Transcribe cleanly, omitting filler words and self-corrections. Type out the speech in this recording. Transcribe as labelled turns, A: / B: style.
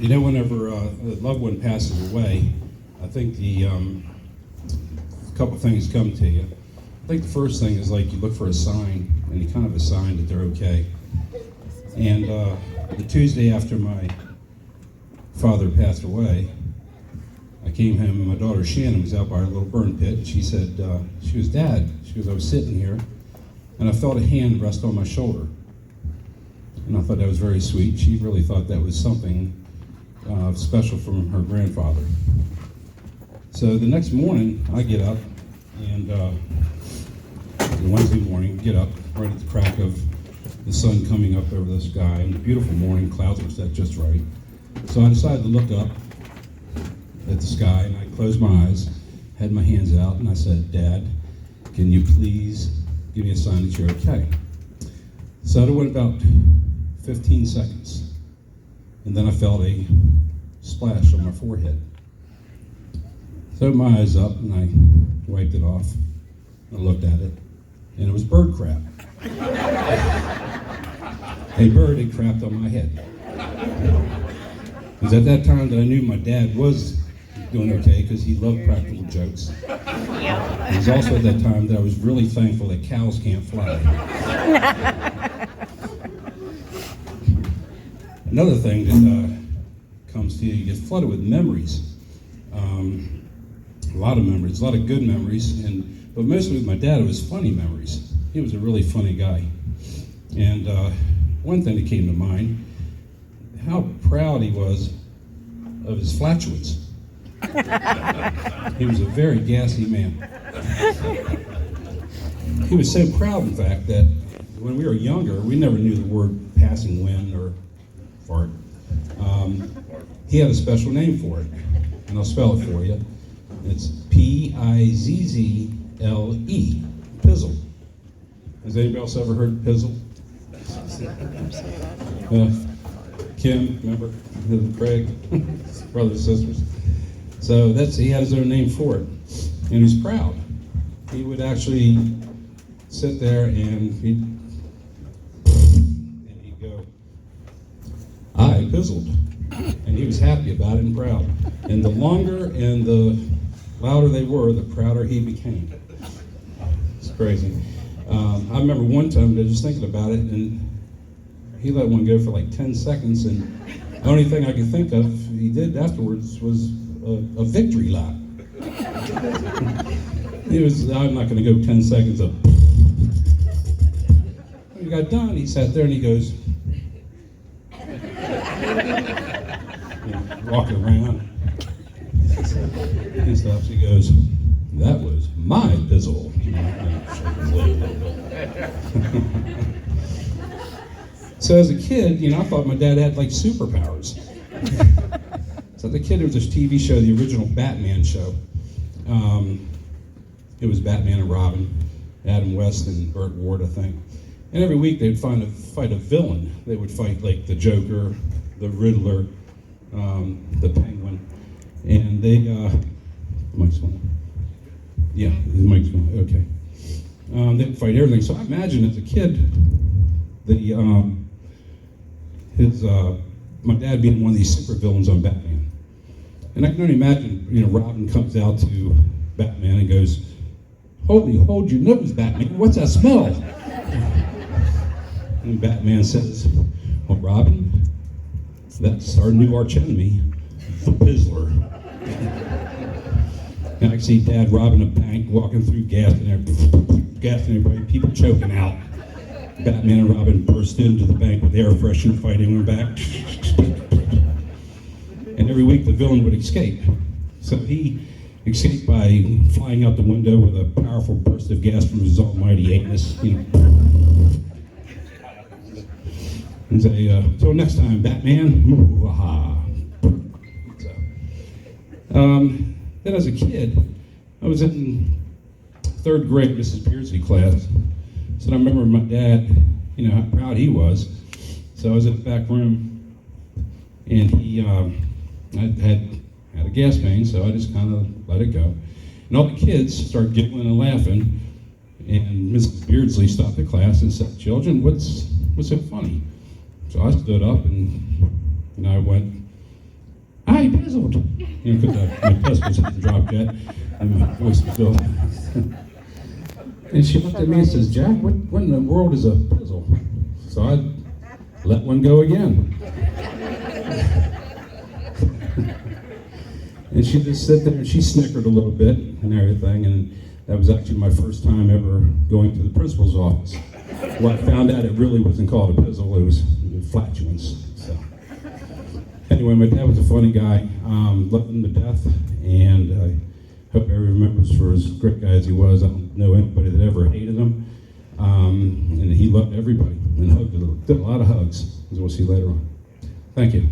A: You know, whenever a loved one passes away, I think a couple things come to you. I think the first thing is like you look for a sign, any kind of a sign that they're okay. And the Tuesday after my father passed away, I came home and my daughter Shannon was out by our little burn pit, and she said, she goes, "Dad," she goes, "I was sitting here and I felt a hand rest on my shoulder." And I thought that was very sweet. She really thought that was something special from her grandfather. So the next morning, I get up, and Wednesday morning, get up right at the crack of the sun coming up over the sky, and a beautiful morning, clouds were set just right. So I decided to look up at the sky, and I closed my eyes, had my hands out, and I said, "Dad, can you please give me a sign that you're okay?" So it went about 15 seconds, and then I felt a splash on my forehead. So I opened my eyes up, and I wiped it off. I looked at it, and it was bird crap. A bird had crapped on my head. It was at that time that I knew my dad was doing okay, because he loved practical jokes. It was also at that time that I was really thankful that cows can't fly. Another thing that comes to you, you get flooded with memories. A lot of memories, a lot of good memories, but mostly with my dad, it was funny memories. He was a really funny guy. And one thing that came to mind, how proud he was of his flatulence. He was a very gassy man. He was so proud, in fact, that when we were younger, we never knew the word passing wind or fart. He had a special name for it, and I'll spell it for you. It's Pizzle, pizzle. Has anybody else ever heard pizzle? Kim, remember? Craig, brothers and sisters. So he had his own name for it, and he was proud. He would actually sit there and he'd go, "I pizzled," and he was happy about it and proud. And the longer and the louder they were, the prouder he became. It's crazy. I remember one time, just thinking about it, and he let one go for like 10 seconds, and the only thing I could think of he did afterwards was a victory lap. I'm not going to go 10 seconds of. When he got done, he sat there and he goes, walking around. He stops, he goes, "That was my pizzle." So as a kid, I thought my dad had like superpowers. So as a kid, there was this TV show, the original Batman show. It was Batman and Robin, Adam West and Burt Ward, I think. And every week they'd fight a villain. They would fight like the Joker, the Riddler, the Penguin, and they. Mike's on. Yeah, the mic's on. Okay. They'd fight everything. So I imagine as a kid, my dad being one of these super villains on Batman, and I can only imagine, Robin comes out to Batman and goes, hold your nose, Batman. What's that smell?" And Batman says, "Well, Robin, that's our new arch enemy, the Pizzler." And I see Dad robbing a bank, walking through, gassing everybody, people choking out. Batman and Robin burst into the bank with air freshener, fighting them back. And every week the villain would escape. So he escaped by flying out the window with a powerful burst of gas from his almighty anus. And say, "Till next time, Batman." Then as a kid, I was in 3rd grade Mrs. Beardsley class. So I remember my dad, how proud he was. So I was in the back room, and he had a gas main, so I just kind of let it go. And all the kids started giggling and laughing, and Mrs. Beardsley stopped the class and said, "Children, what's so funny?" So I stood up and I went, I pizzled. You know, because my testicles hadn't dropped yet, and my voice was still. And she looked at me and says, Jack, what in the world is a pizzle? So I let one go again. And she just sat there and she snickered a little bit and everything, and that was actually my first time ever going to the principal's office. Well, I found out it really wasn't called a pizzle, it was flatulence. So anyway, my dad was a funny guy, loved him to death, and I hope everybody remembers for as great guy as he was. I don't know anybody that ever hated him, and he loved everybody and hugged a lot of hugs, as we'll see later on. Thank you.